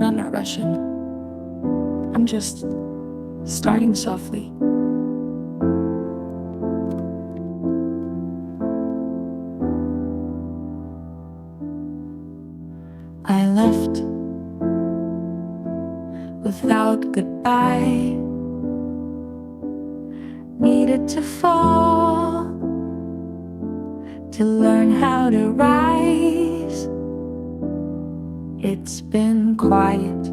I'm not rushing. I'm just starting softly. I left without goodbye. Needed to fall to learn how to rise. It's been quiet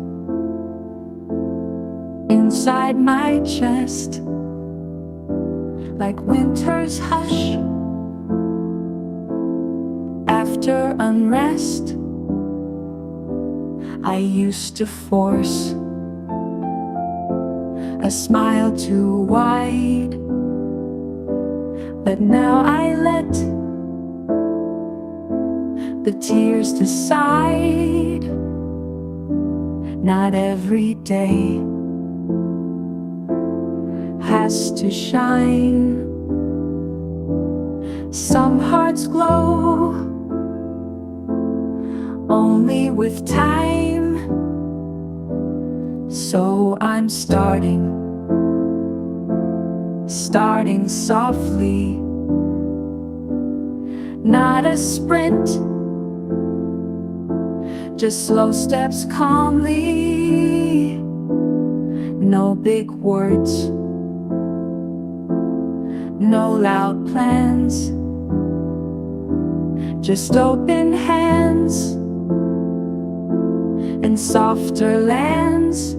inside my chest, like winter's hush after unrest. I used to force a smile too wide, but now I let the tears decide. Not every day has to shine. Some hearts glow only with time. So I'm starting softly. Not a sprint, just slow steps calmly. No big words, no loud plans, just open hands and softer lands.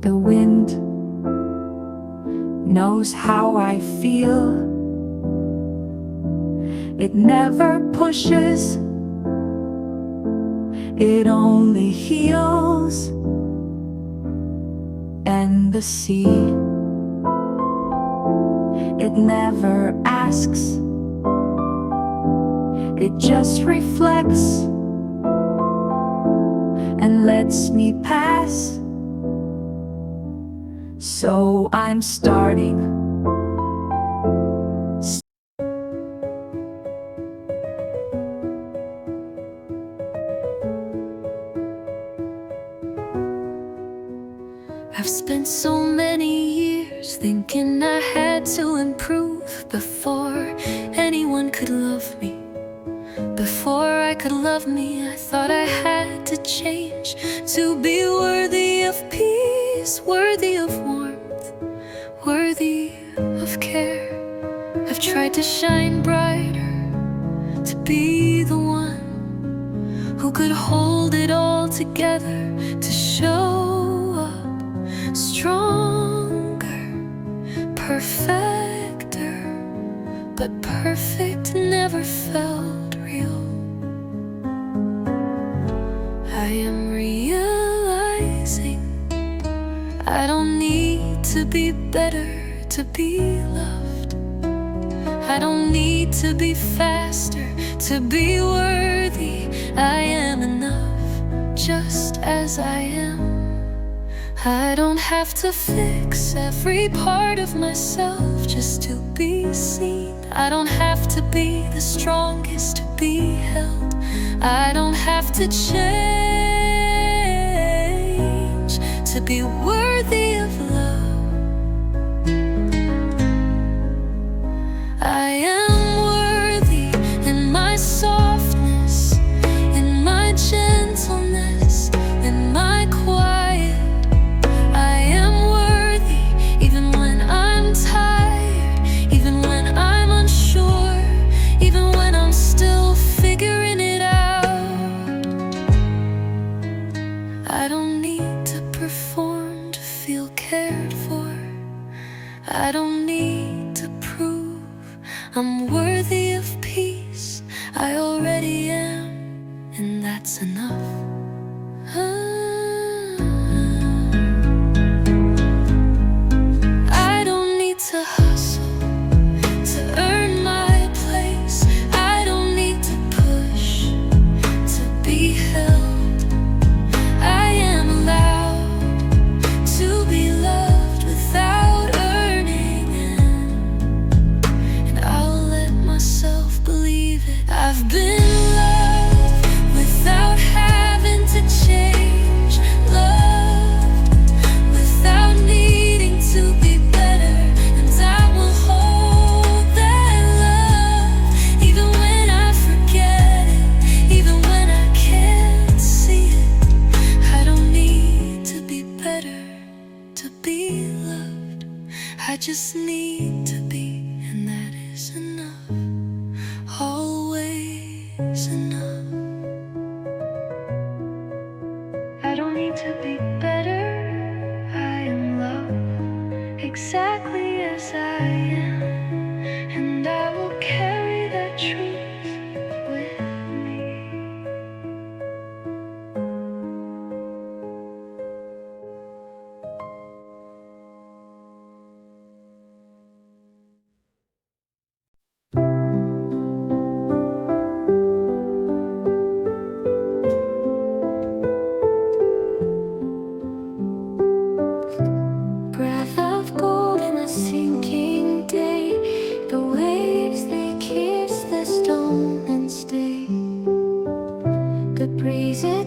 The wind knows how I feel. It never pushes, it only heals. And the sea, it never asks, it just reflects and lets me pass. So I'm starting I've spent so many years thinking I had to improve before anyone could love me. Before I could love me, I thought I had to change to be worthy of peace, worthy of warmth, worthy of care. I've tried to shine brighter, to be the one who could hold it all together, to show up stronger, perfecter. But perfect never felt real. I am realizing I don't need to be better to be loved. I don't need to be faster to be worthy. I am enough just as I am. I don't have to fix every part of myself just to be seen. I don't have to be the strongest to be held. I don't have to change to be worthy of love. I am worthy in my softness, in my gentleness, in my quiet. I am worthy even when I'm tired, even when I'm unsure, even when I'm still figuring it out. I don't need to perform to feel cared for. I don't need to prove I'm worthy of peace. I already am, and that's enough. I don't need to hustle to earn my place. I don't need to push to be held. I am allowed to be loved without earning it, and I'll let myself believe it. I've been loved without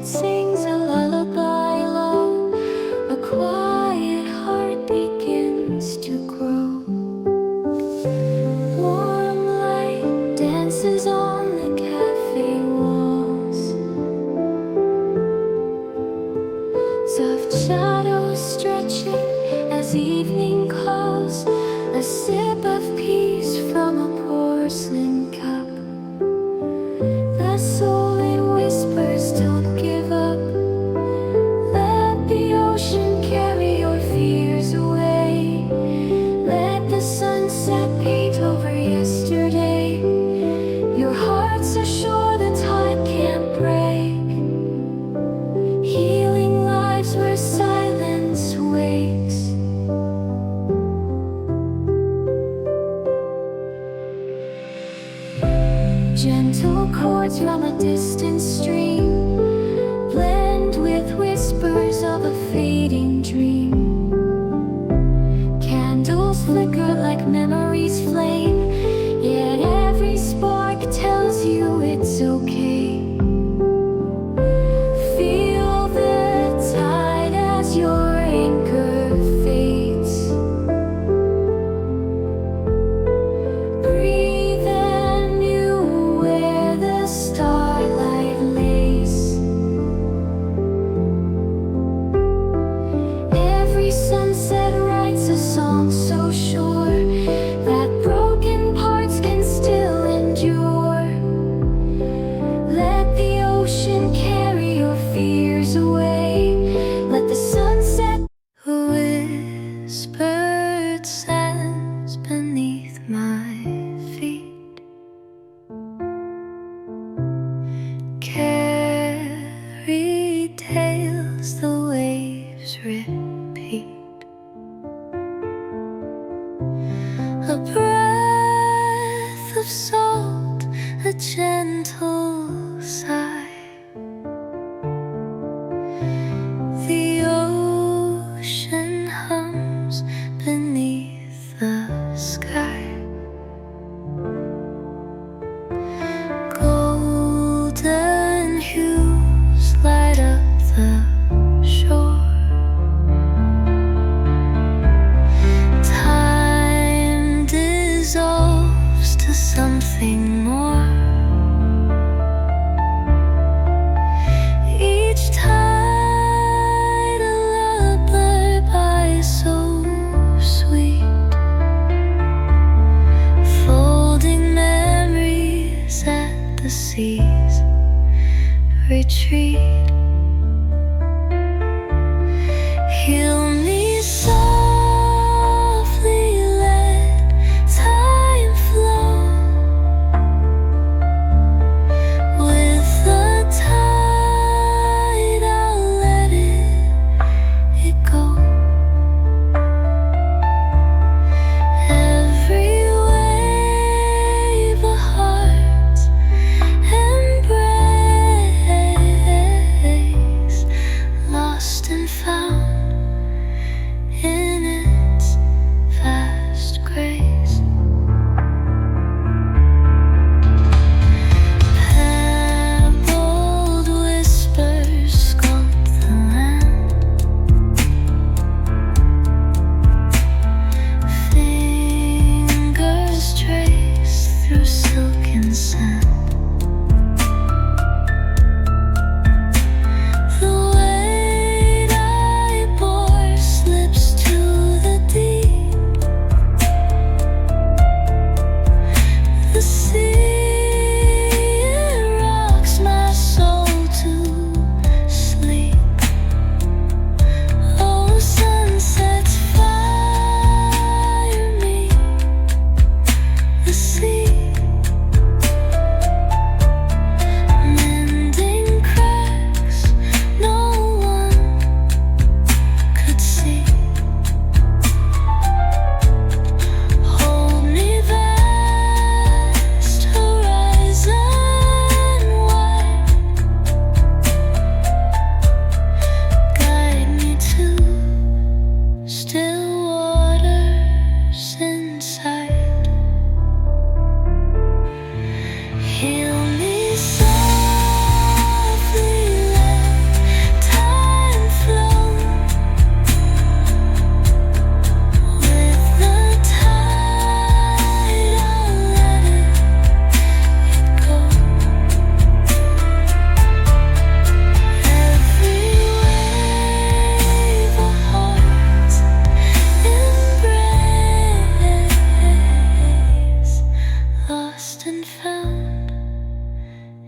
it sings a lullaby low. A quiet heart begins to grow. Warm light dances on the cafe walls. Soft shadows stretching as evening calls. A sip of peace from a porcelain cup. The soul it whispers, don't give up. Let the ocean carry your fears away. Let the sunset paint over yesterday. Your hearts are sure the tide can't break. Healing lives where silence wakes. Gentle chords from a distant stream blend with whispers of a fading dream. Candles flicker like memories flame, yet every spark tells you it's okay. Feel the tide as your anchor fades. Breathe anew where the starlight lays. Every sunset writes a song so sure that broken parts can still endure. Let the ocean carry your fears away. Let the sunset whispered sands beneath my feet. Carry tales the waves repeat. A breath of salt, a gentle sigh. The ocean hums beneath the sky. Golden hues light up the shore. Time dissolves to something more. Each tide a lullaby so sweet, folding memories at the sea's retreat. Heal me softly, let time flow. With the tide, I'll let it go. Every wave a heart's embrace, lost and found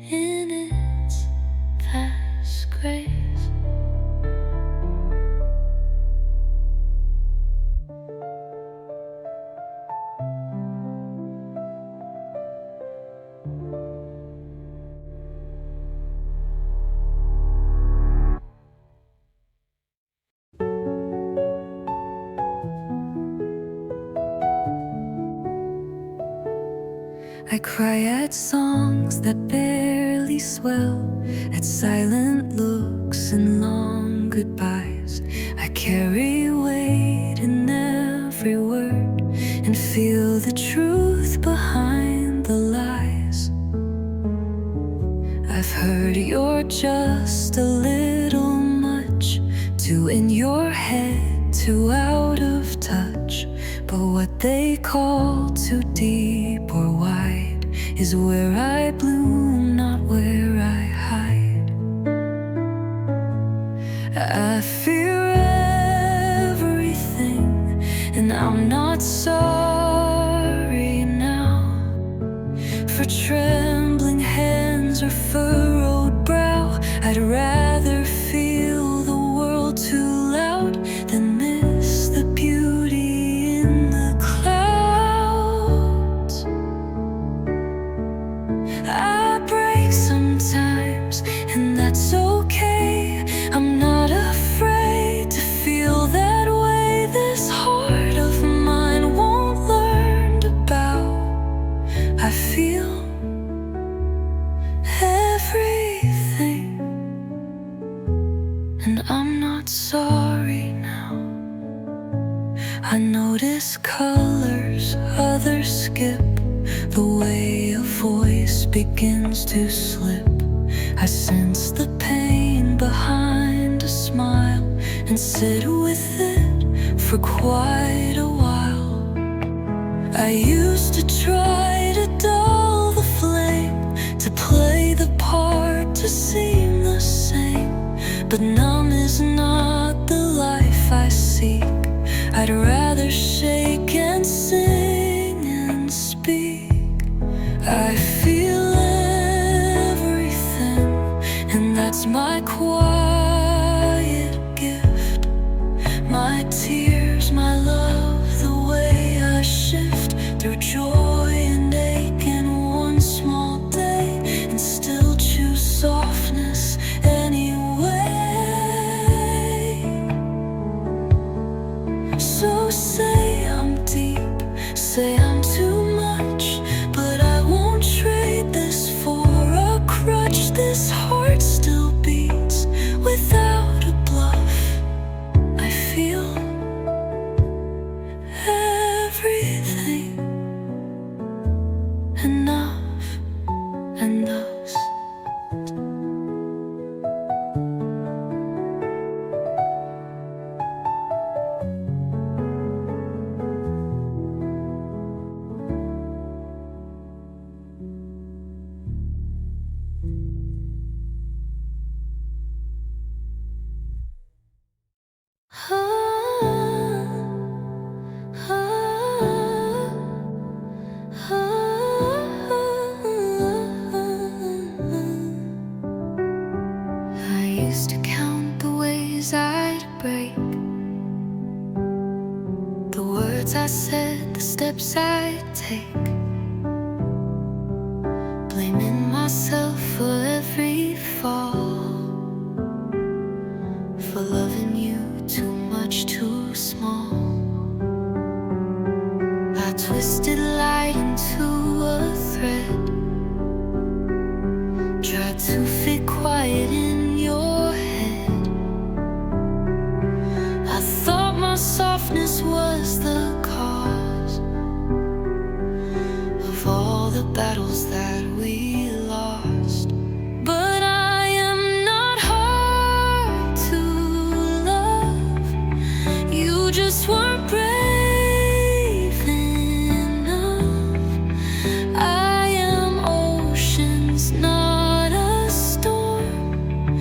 in its past grace. I cry at songs that barely swell, at silent looks and long goodbyes. I carry weight in every word and feel the truth behind the lies. I've heard you're just a little much, too in your head, too out of touch. But what they call too deep or wide is where I bloom, not where I hide. I fear everything, and I'm not sorry now for trembling hands or furrowed brow. I'd rather feel the world too loud than miss the beauty in the clouds. I break sometimes, and that's okay. I'm not afraid to feel that way. This heart of mine won't learn to bow. I feel everything, and I'm not sorry now. I notice colors others skip, the way a voice begins to slip. I sense the pain behind a smile and sit with it for quite a while. I used to try to dull the flame, to play the part, to seem the same. But numb is not the life I seek. I'd rather shake and sing and speak. I feel everything, and that's my quiet gift. My tears, my love, the way I shift through joy and ache in one small day, and still choose softness anyway. So say I'm deep, say I'm too much, but I won't trade this for a crutch. This heart still beats without a bluff. I feel everything, enough and us. I used to count the ways I'd break, the words I said, the steps I'd take, blaming myself for every fall, for loving you too much, too small. I twisted light into a thread, tried to fit quiet in your head. I thought my softness was the cause of all the battles that we lost. But I am not hard to love. You just weren't brave enough. I am oceans, not a storm.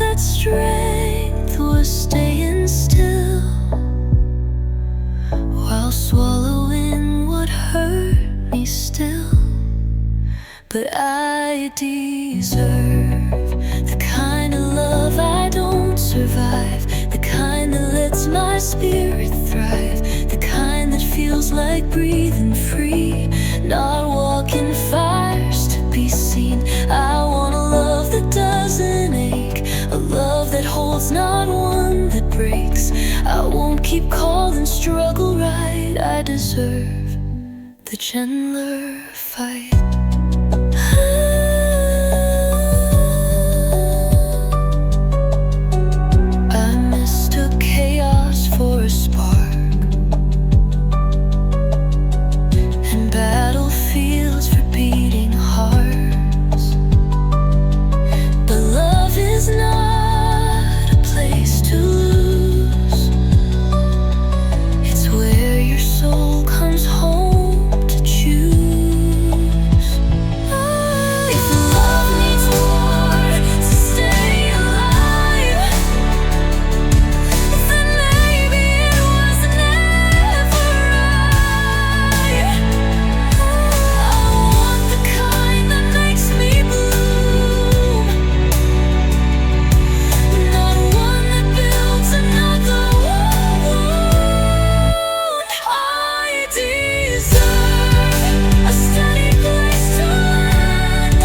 that strength was staying still while swallowing what hurt me still. But I deserve the kind of love I don't survive, the kind that lets my spirit thrive, the kind that feels like breathing free, not walking fires to be seen. I want a love that doesn't ache, a love that holds, not one that breaks. I won't keep calling struggle right. I deserve the gentler fight. I mistook chaos for a spark, and battlefields for beating hearts. But love is not a place to lose. It's where your soul comes home to choose. If love needs war to stay alive, then maybe it was never right. I want the kind that makes me bloom, not one that builds another wound. I deserve a steady place to land,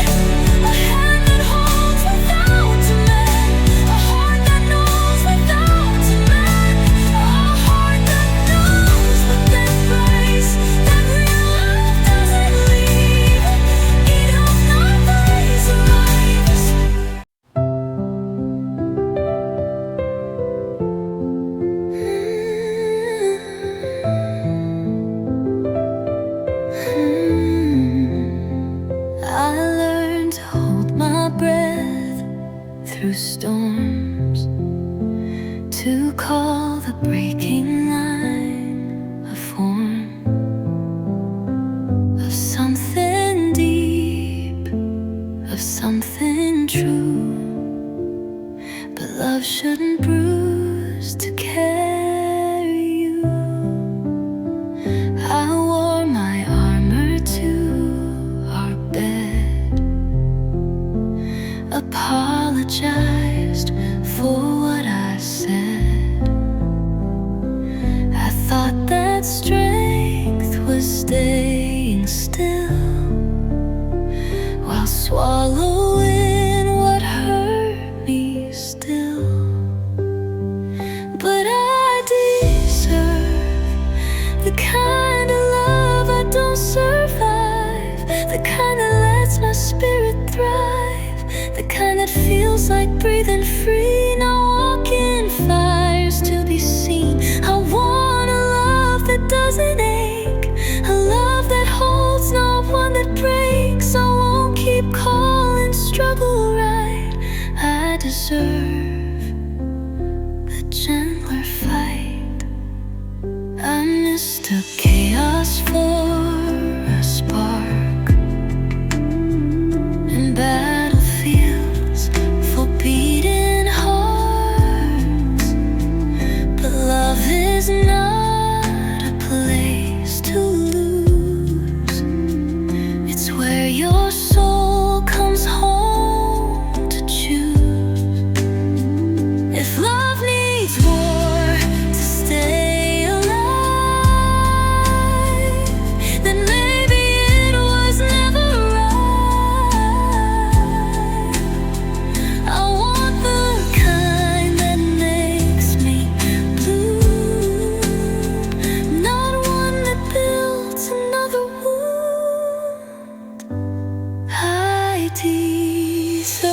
a hand that holds without demand, a heart that knows without demand, a heart that knows but then breaks, that real love doesn't leave. 이런 널 praise arrives. I learned to hold my breath through storms, to call the breaking line a form of something deep, of something true. But love shouldn't bruise to carry you. I wore my armor to our bed, apologized for what I said. I thought that strength was staying still while swallowing what hurt me still. But I deserve the kind of love I don't survive, the kind that lets my spirit thrive, the kind that feels like breathing free, not walking fires to be seen. I want a love that doesn't ache, a love that holds, not one that breaks. I won't keep calling struggle right. I deserve the gentler fight. I mistook chaos for a spark, and battlefields for beating hearts. But love is not a place to lose. It's where your soul comes home to choose. If love needs war to stay alive, then maybe it was never right. I want the kind that makes me blue, not one that builds another wound. I deserve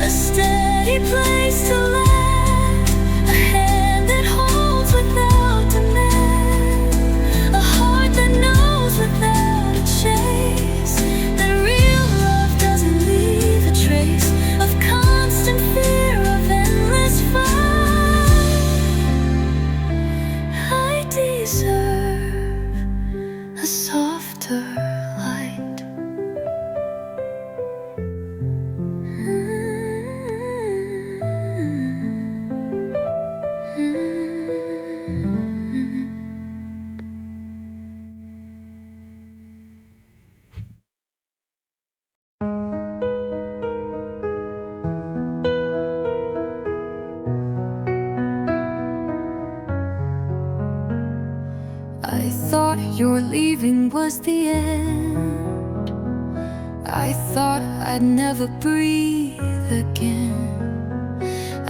a steady place to land, a hand that holds without demand, a heart that knows without a chase, that real love doesn't leave a trace of constant fear, of endless fight. I deserve a softer light. your leaving was the end. I thought I'd never breathe again.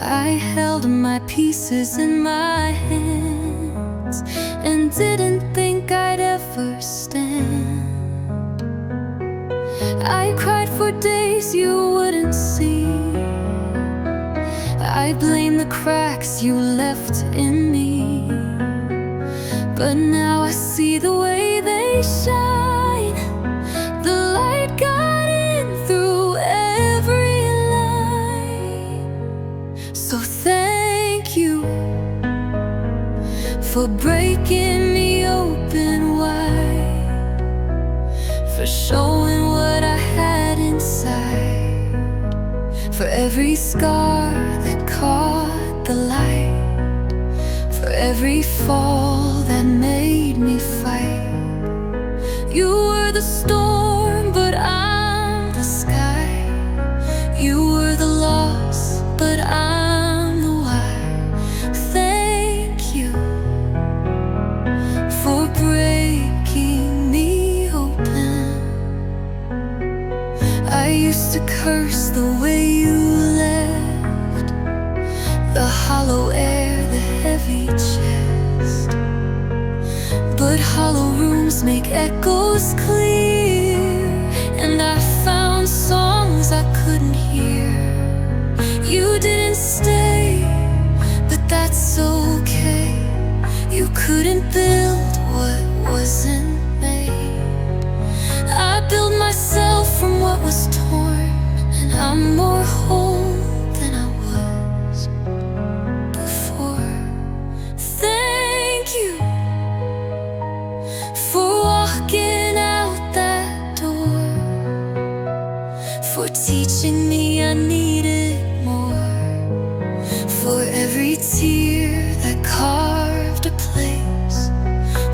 I held my pieces in my hands and didn't think I'd ever stand. I cried for days you wouldn't see. I blame the cracks you left in me, but now I see the way they shine. The light got in through every line. So thank you for breaking me open wide, for showing what I had inside, for every scar that caught the light, for every fall that made me fight. You were the storm, but I'm the sky. You were the loss, but I'm the why. Thank you for breaking me open. I used to curse the way you left, the hollow air, the heavy chest, but hollow rooms make echoes clear, and I found songs I couldn't hear. You didn't stay, but that's okay. You couldn't build what wasn't made. I built myself from what was torn, and I'm more whole than I was before. Thank you for walking out that door, for teaching me I needed more, for every tear that carved a place,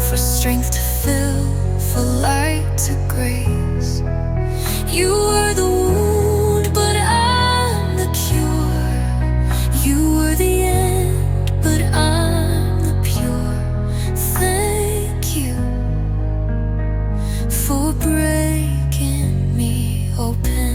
for strength to fill, for light to grace. You were the wound, but I'm the cure. You were the end, but I'm the pure. Thank you for breaking me open.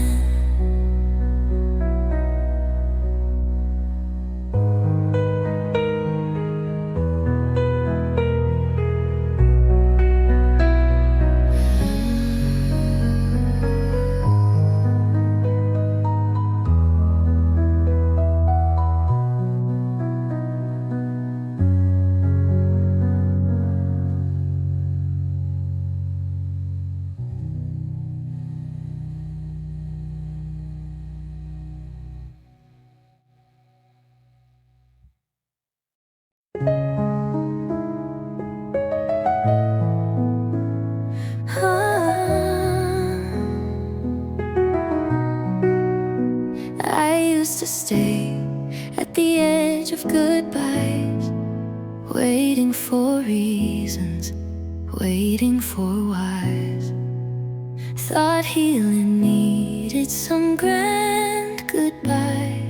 I used to stay at the edge of goodbyes, waiting for reasons, waiting for whys. Thought healing needed some grand goodbye,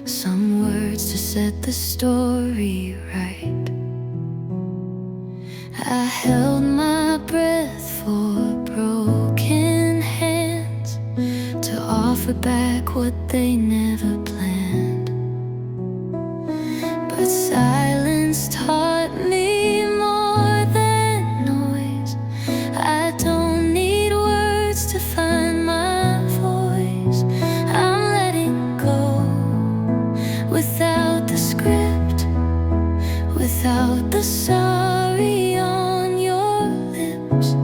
some words to set the story right. I held my breath for broken hands to offer back what they never planned. But silence taught me more than noise. I don't need words to find my voice. I'm letting go without the script, without the sorry on your lips,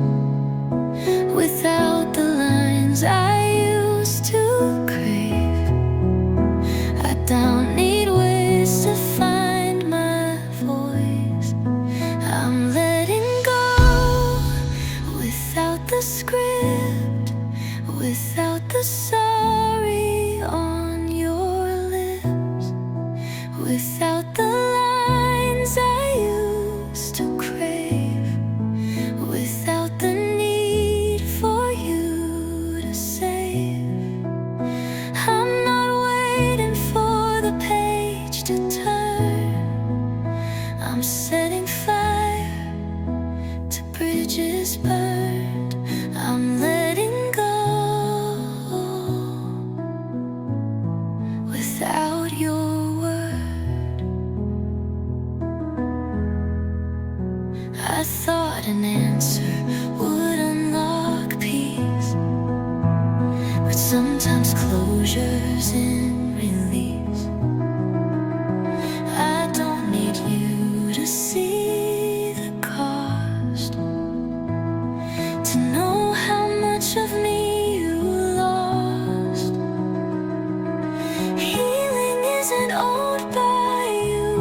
without the lines I used to crave. I don't need ways to find my voice. I'm letting go without the script, without the sorry on your lips, without the lines I used to crave, without the need for you to save. I'm not waiting for the without your word. I thought an answer would unlock peace, but sometimes closure's in release. I don't need you to see the cost, to know how much of me you lost. Healing isn't owned by you,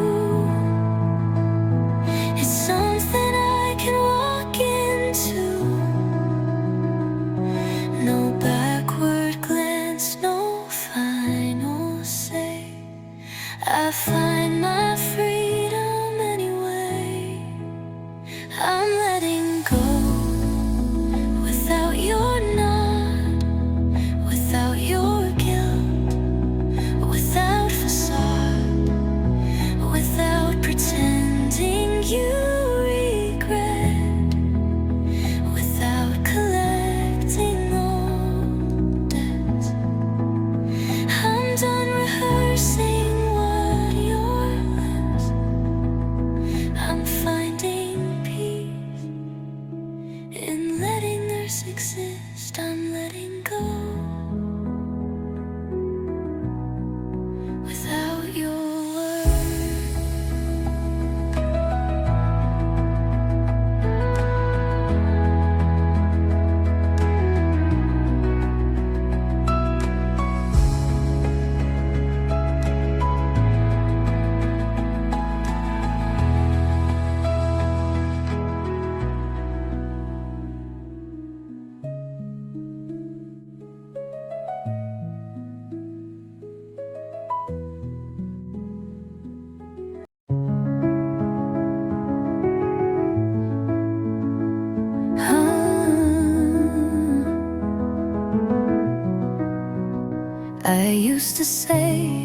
it's something I can walk into. No backward glance, no final say. I find my freedom anyway. I'm letting go without your nod, without your guilt, without facade, without pretending you regret, without collecting old debts. I'm done rehearsing what your lips. I'm finding peace in letting this exist. I'm letting go without your word. I used to say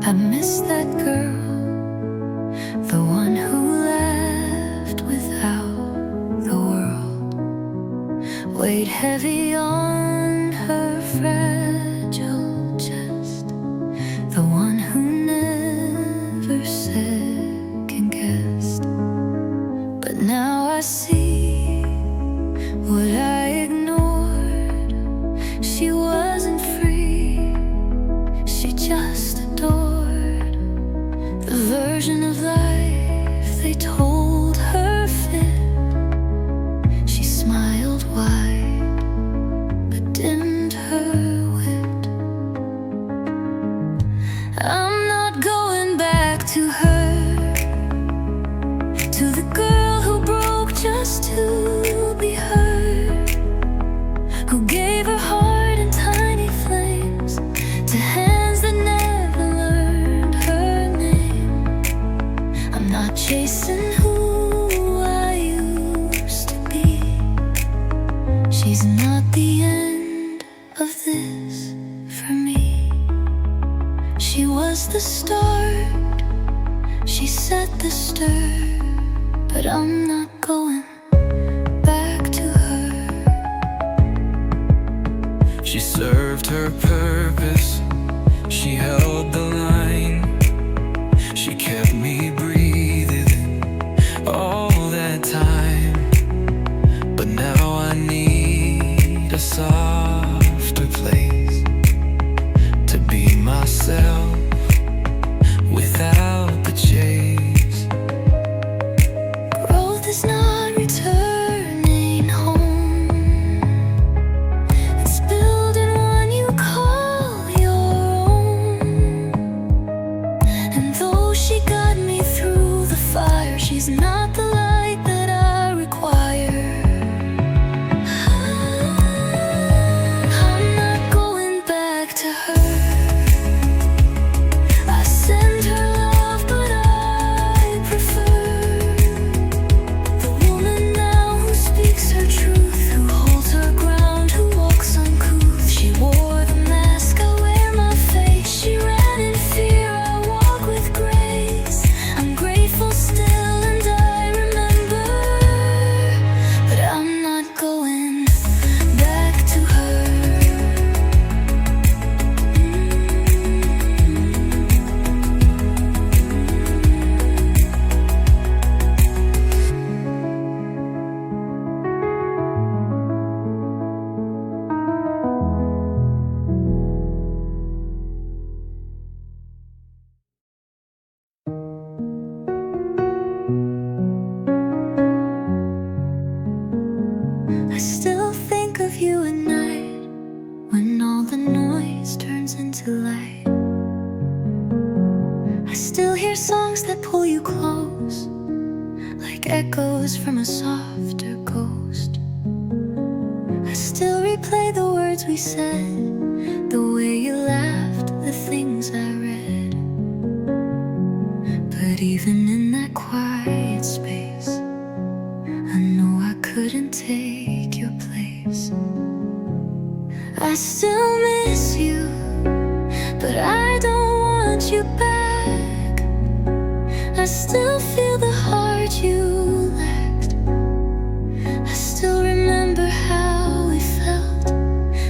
I miss that girl, the one who laughed without the world, weighed heavy on her fragile chest, the one who never second guessed. But now I see what I ignored. She wasn't free, she just adored the version of life they told her fit. She smiled wide, but dimmed her wit. I'm not going back to her, to the girl who broke just to be heard, who gave her heart in tiny flames to hands that never learned her name. I'm not chasing who I used to be. She's not the end of this for me. She was the start, she set the stir, but I'm not going back to her. She served her purpose, she held the line, she kept me breathing all that time. But now I need a softer place to be myself without the chase. Growth is not returning home, it's building one you call your own. And though she got me through the fire, she's not the light that I require. I'm not going back to her, still hear songs that pull you close, like echoes from a softer ghost. I still replay the words we said, the way you laughed, the things I read. But even in that quiet space, I know I couldn't take your place. I still miss you, but I don't want you back. I still feel the heart you lacked. I still remember how we felt,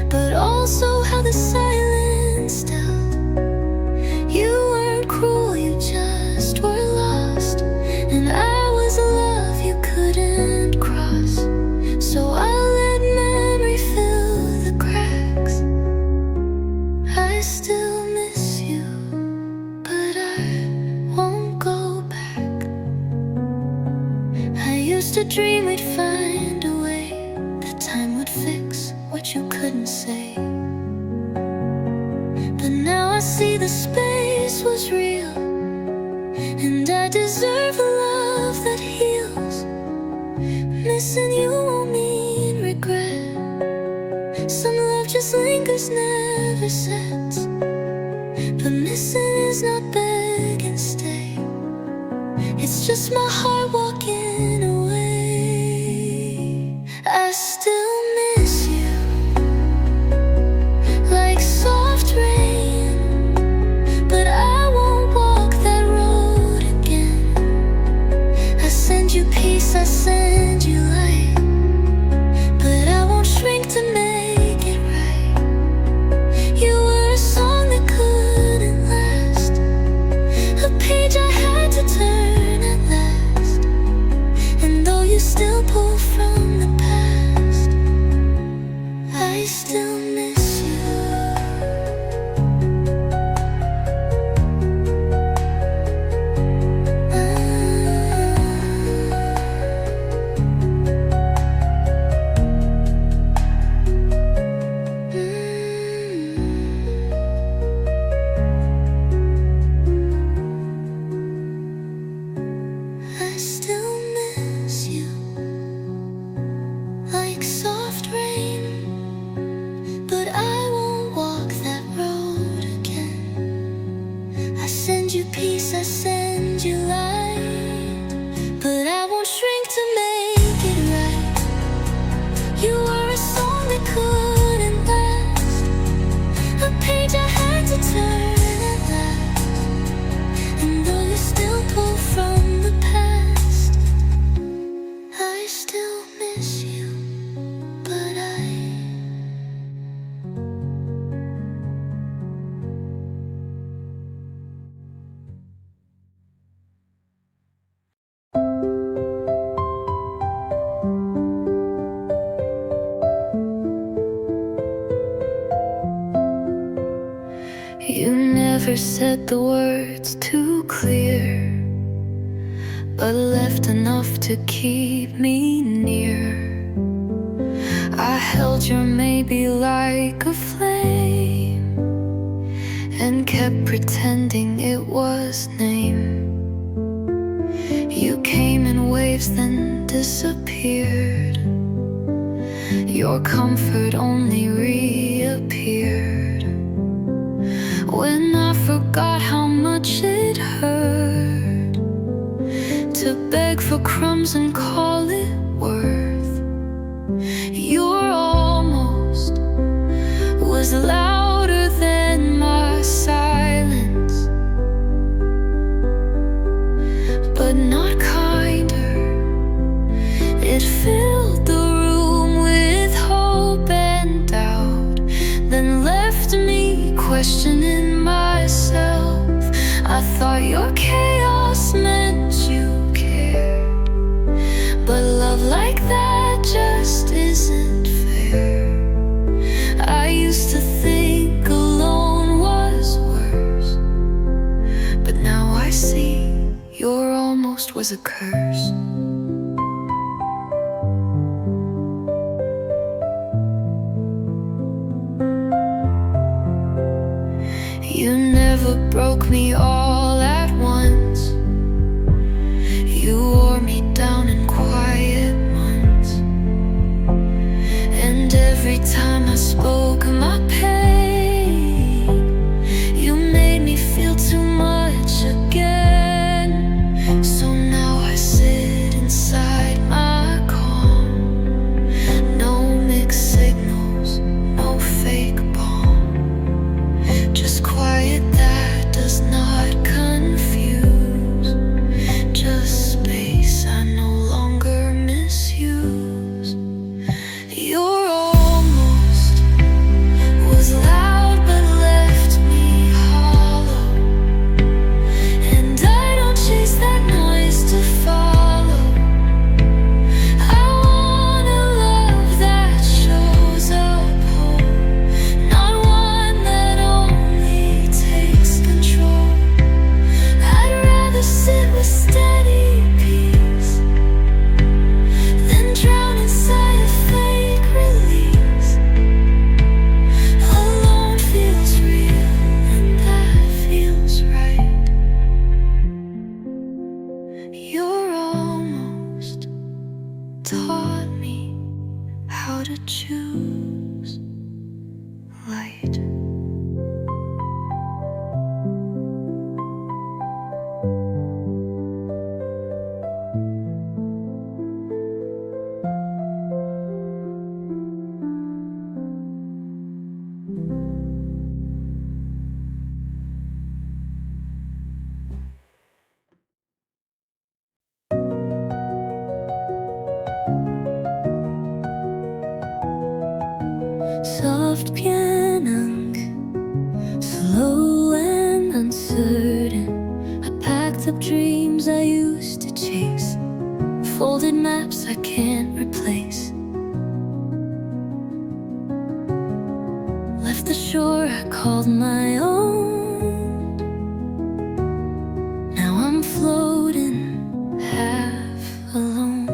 but also how the silence dealt. You weren't cruel, you just were lost, and I was a love you couldn't cross. So I let memory fill the cracks. I still miss you, but I won't go back. I used to dream we'd find a way, that time would fix what you couldn't say. But now I see the space was real, and I deserve a love that heals. Missing you won't mean regret. Some love just lingers, never sets. But missing is not beg and stay. It's just my heart walking away. I still miss you, like soft rain, but I won't walk that road again. I send you peace, I send you light, but I won't shrink to make it right. You were a song that couldn't last, a page I had to turn at last. And though you still pull from the past, I still miss you. I still miss you, like soft rain, but I won't walk that road again. I send you peace, I send you light, but I won't shrink to make it right. You were a song that couldn't last, a page I had to turn at last. And though you still pull from the past, I still miss you, but you never said the words too clear, but left enough to keep me near. I held your maybe like a flame, and kept pretending it was name. You came in waves then disappeared. Your comfort only reappeared when I forgot how much it hurt to beg for crumbs and call it worth. Your almost was louder than my silence, but not kinder. It filled the room with hope and doubt, then left me questioning myself. I thought your chaos meant you cared, but love like that just isn't fair. I used to think alone was worse, but now I see your almost was a curse. You never never broke me all at once. You wore me down in quiet months, and every time I spoke my pain, you made me feel too much again. So now I sit inside my calm. No mixed signals, no fake balm, just quiet that does not confuse, just space I no longer misuse. Your almost was loud but left me hollow, and I don't chase that noise to follow. I want a love that shows up whole, not one that only takes control. I'd rather sit with steady peace than drown inside a fake release. Alone feels real, and that feels right. You're almost taught me how to choose light. Soft piano, slow and uncertain. I packed up dreams I used to chase, folded maps I can't replace. Left the shore I called my own. Now I'm floating half alone.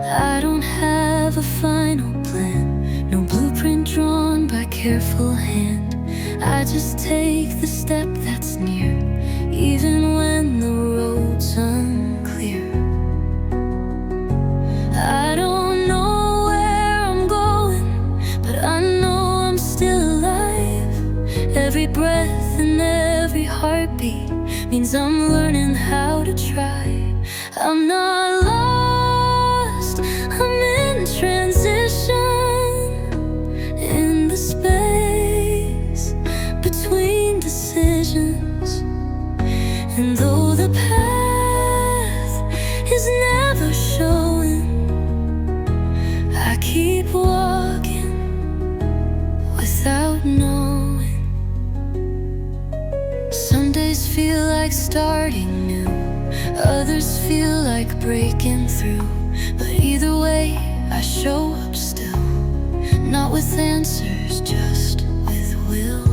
I don't have a final plan, no blueprint drawn by careful hand. I just take the step that's near, even when the road's unclear. I don't know where I'm going, but I know I'm still alive. Every breath and every heartbeat means I'm learning how to try. I'm not lost, I'm in transition, in the space between decisions. And though the path is never showing, I keep walking without knowing. Some days feel like starting new, others feel like breaking through. But either way, I show up still, not with answers, just with will.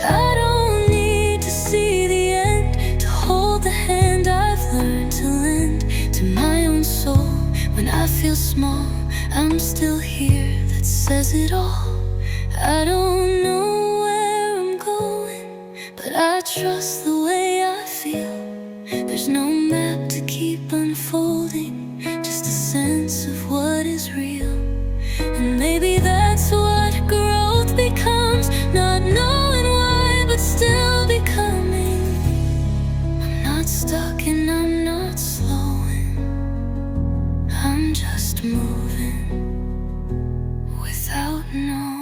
I don't need to see the end to hold the hand I've learned to lend to my own soul. When I feel small, I'm still here, that says it all. I don't know where I'm going, but I trust the way I feel. There's no map to keep unfolding, just a sense of what is real. And maybe that's what growth becomes, not knowing why, but still becoming. I'm not stuck and I'm not slowing, I'm just moving without knowing.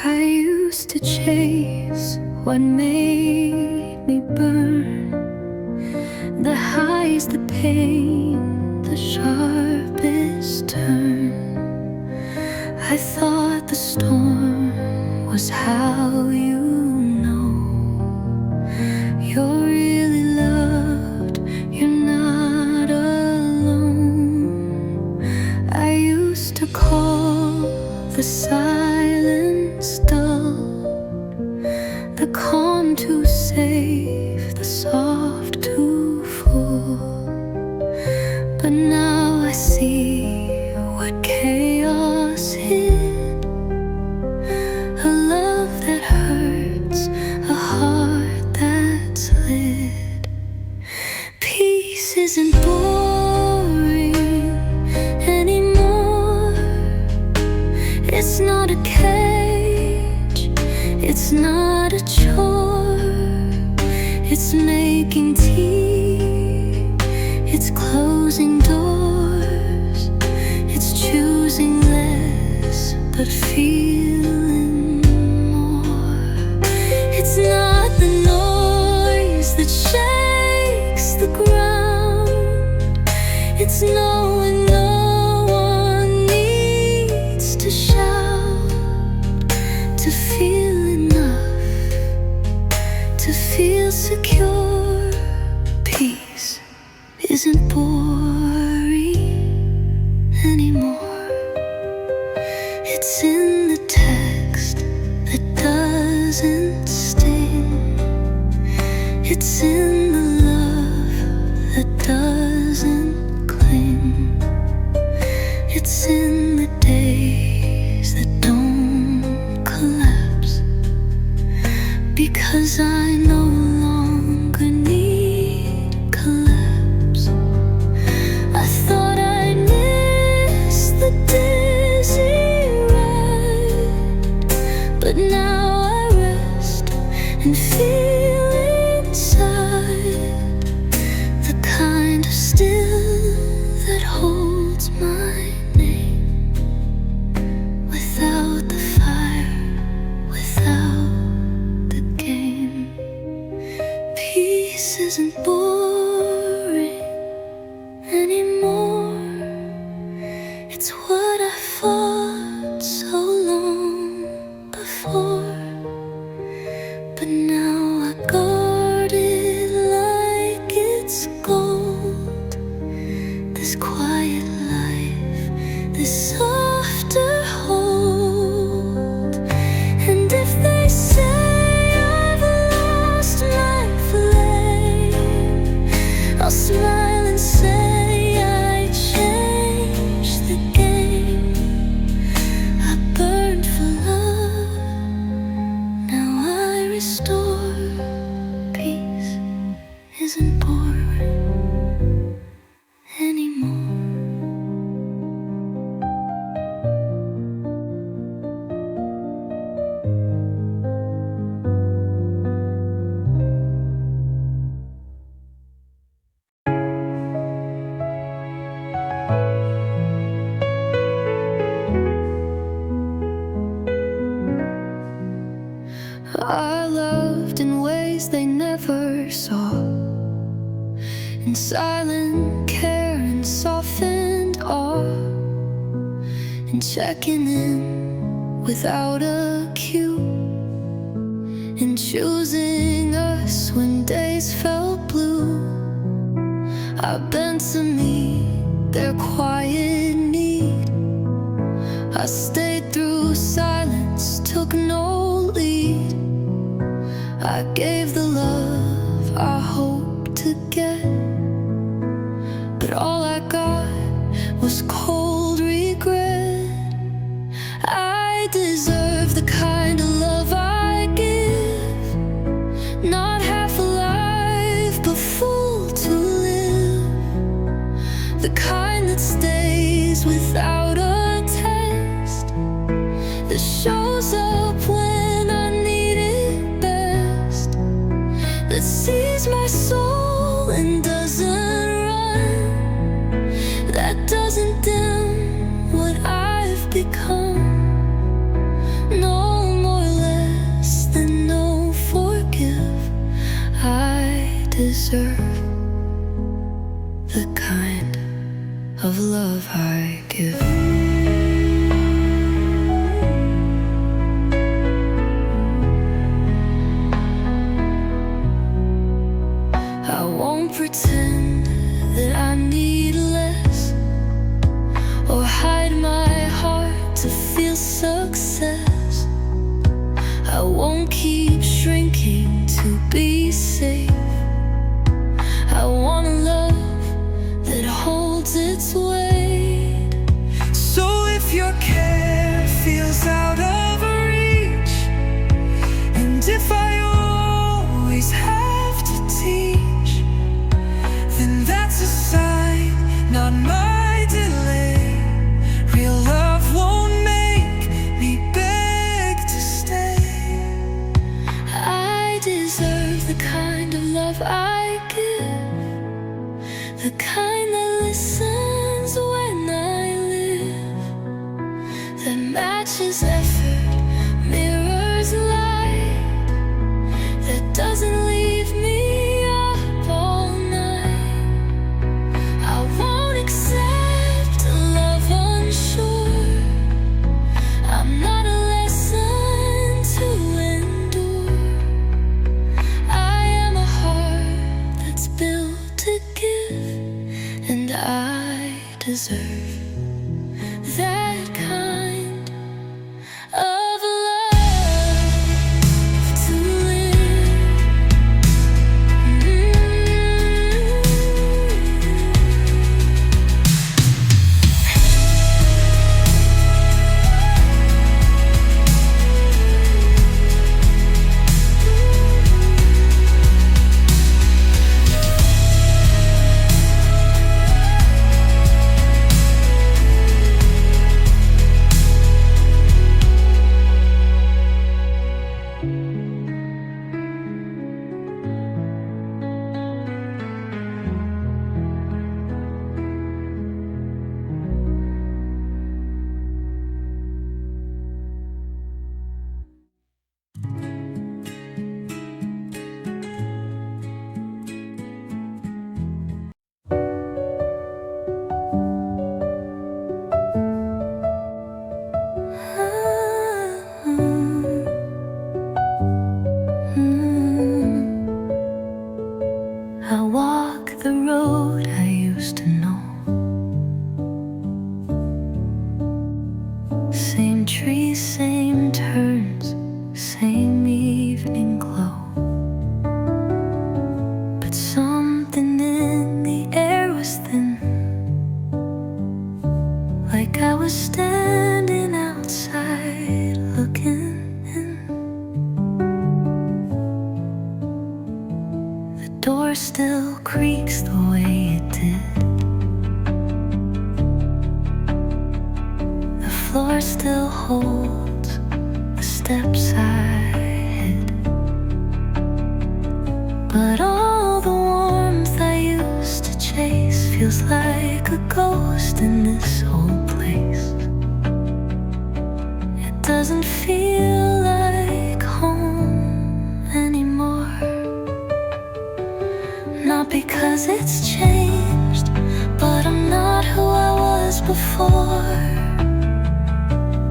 I used to chase what made me burn, the highs, the pain, the sharpest turn. I thought the storm was how you know you're really loved, you're not alone. I used to call the silence dull, the calm too safe, the soft too full. But now I see what chaos hid, a love that hurts, a heart that's lit. Peace isn't boring anymore. It's not a cage, it's not a chore. It's making tea, it's closing doors, it's choosing less but feeling more. It's not the noise that shakes the ground, it's knowing no one needs to shout to feel enough, to feel secure. Peace isn't boring anymore. It's in the text that doesn't sting, it's in the love that doesn't cling, it's in the days that don't collapse, because I no longer need collapse. I thought I missed the dizzy ride, but now I rest and feel inside the kind of still that holds my name, without the fire, without the game. Peace isn't boring anymore. It's what I fought so long before, but now I guard it like it's gold. This quiet life, this softer hold. And if they say I've lost my flame, I'll smile and say I changed the game. I burned for love, now I restore. Peace isn't boring anymore. I loved in ways they never saw, in silent care and softened awe, in checking in without a cue, in choosing us when days felt blue. I bent to meet their quiet need, I stayed through silence, took no lead. I gave the love I hoped to get, but all I got was cold regret. I deserve the kind of love I give, not half alive but full to live, the kind that stays without a test, that shows up when I need it best, that sees my soul and doesn't run, that doesn't dim what I've become. No more deserve the kind of love I give. I won't pretend that I need less or hide my heart to feel success. I won't keep shrinking to be safe. I want a love that holds its weight. So if your care feels out of reach, and if I always have to teach, then that's a sign, not my delay. Real love won't make me beg to stay. I deserve the kind of love I give, the kind that listens when I live, that matches effort, mirrors light, that doesn't leave me up all night. I won't accept a love unsure. I'm not a lesson to endure. I am a heart that's built to give, and I deserve that kind of love to live. I walk the road I used to know. Same trees, same turns, same evening glow. But something in the air was thin, like I was standing outside looking in. The door still creaks the way it did. The floor still holds the steps I hid. But all the warmth I used to chase feels like a ghost in this old place. It doesn't feel like home anymore. Not because it's changed, but I'm not who I was before.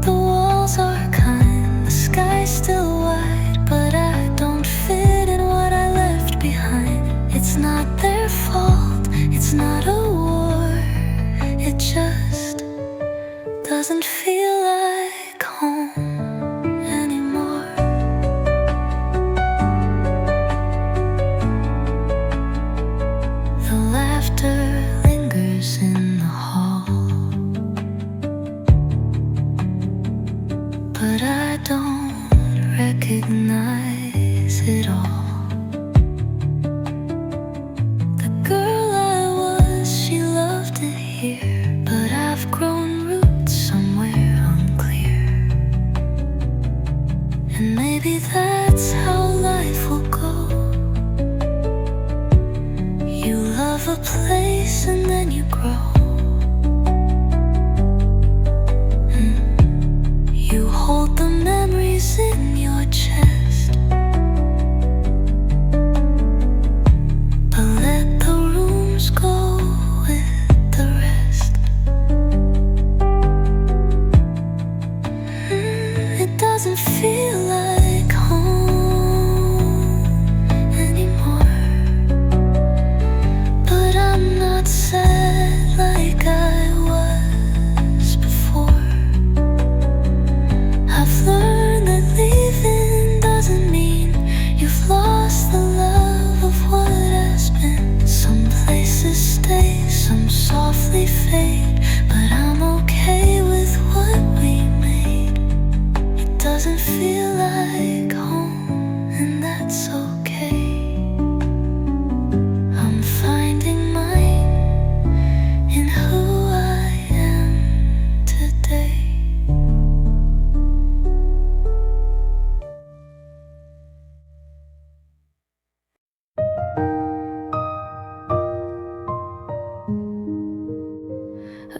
The walls are kind, the sky's still wide, but I don't fit in what I left behind. It's not their fault, it's not a war. It just doesn't feel like home anymore. The laughter lingers in the hall, but I don't recognize it all. The girl I was, she loved it here, but I've grown roots somewhere unclear. And maybe that's how life will go. You love a place and then you grow. You hold the memories in your chest, but doesn't feel like home anymore. But I'm not sad like I was before. I've learned that leaving doesn't mean you've lost the love of what has been. Some places stay, some softly fade, but I'm okay with what we made. It doesn't feel like home, and that's okay. I'm finding mine in who I am today.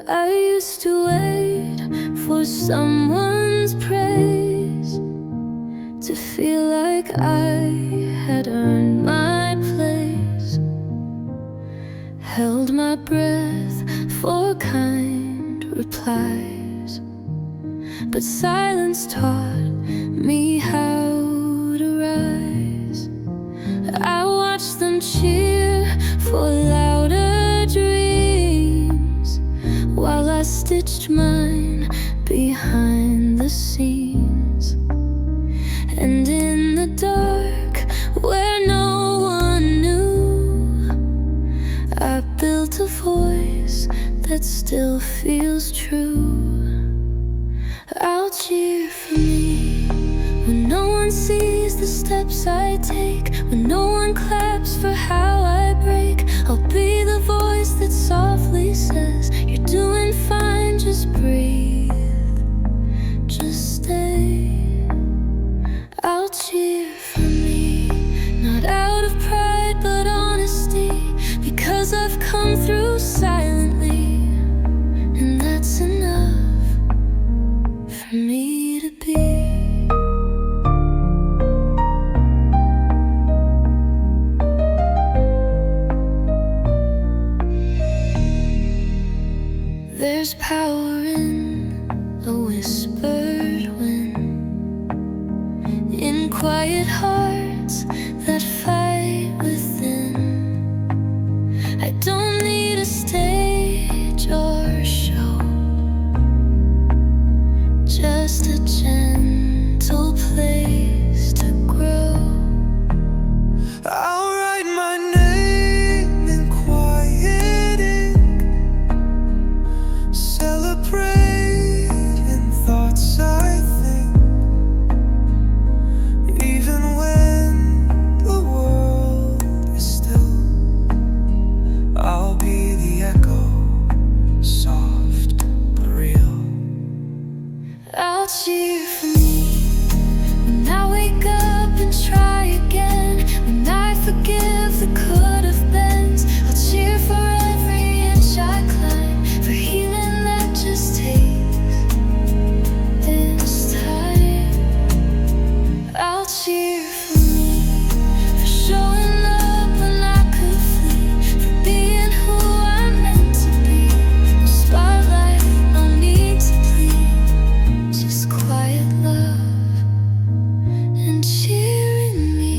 I used to wait for someone's praise to feel like I had earned my place. Held my breath for kind replies, but silence taught me how to rise. I watched them cheer for louder dreams, while I stitched mine behind the scenes. And in the dark, where no one knew, I built a voice that still feels true. I'll cheer for me when no one sees the steps I take, when no one claps for how I break. I'll be the voice that softly says, you're doing fine, just breathe, just stay. I'll cheer for me, not out of pride but honesty, because I've come through silently, and that's enough for me to be. There's power in a whispered wind, in quiet hearts that fight within. I don't need a stage or show, just a gentle place to grow. I'll write my name in quiet ink, celebrate in thoughts I think, even when the world is still. I'll be the echo, soft but real. I'll cheer for me when I wake up and try again, when I forgive the could have beens. I'll cheer for every inch I climb, for healing that just takes its time. I'll cheer for me, for showing up when I could flee, for being who I'm meant to be. No spotlight, no need to plead, just quiet love and cheering me.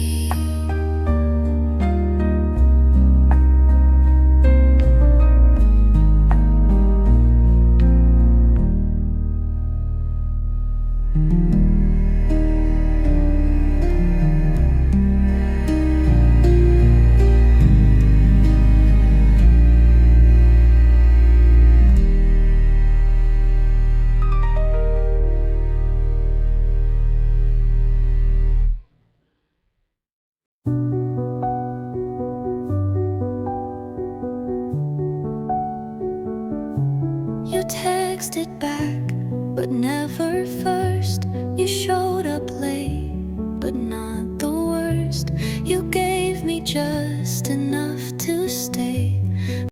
You texted back, but never first. You showed up late, but not the worst. You gave me just enough to stay,